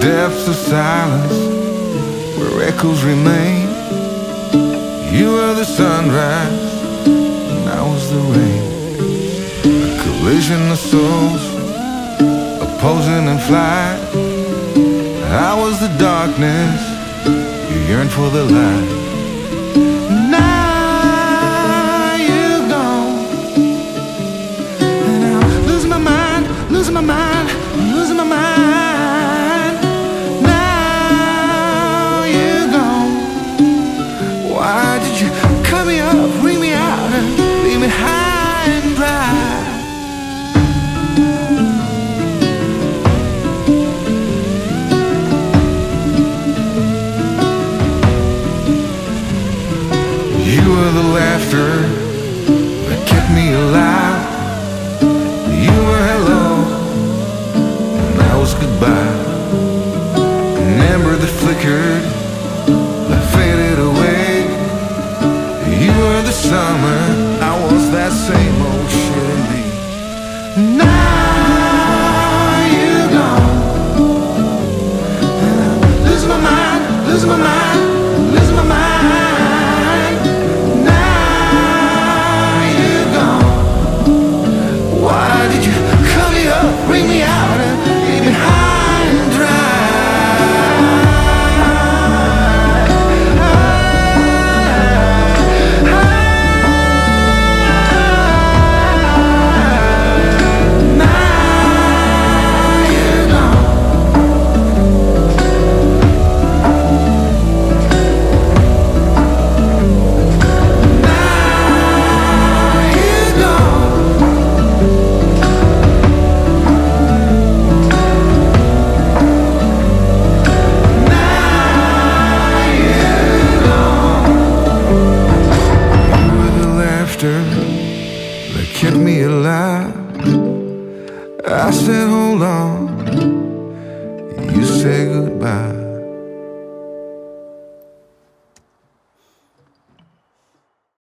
depths of silence where echoes remain. You were the sunrise, and I was the rain. A collision of souls, opposing in flight. I was the darkness, you yearned for the light. Now you're gone, and I'm losing my mind, losing my mind, losing my mind. Now you're gone. Why did you cut me up, bring me out, and leave me high and dry? You were the laughter that kept me alive. You were hello, and I was goodbye. An ember that flickered, that faded away. You were the summer, I was that same old shit in me. Now you're gone, and I'm losing my mind, losing my mind, losing my mind. Bring me out and leave me high and that kept me alive. I said hold on, you said goodbye.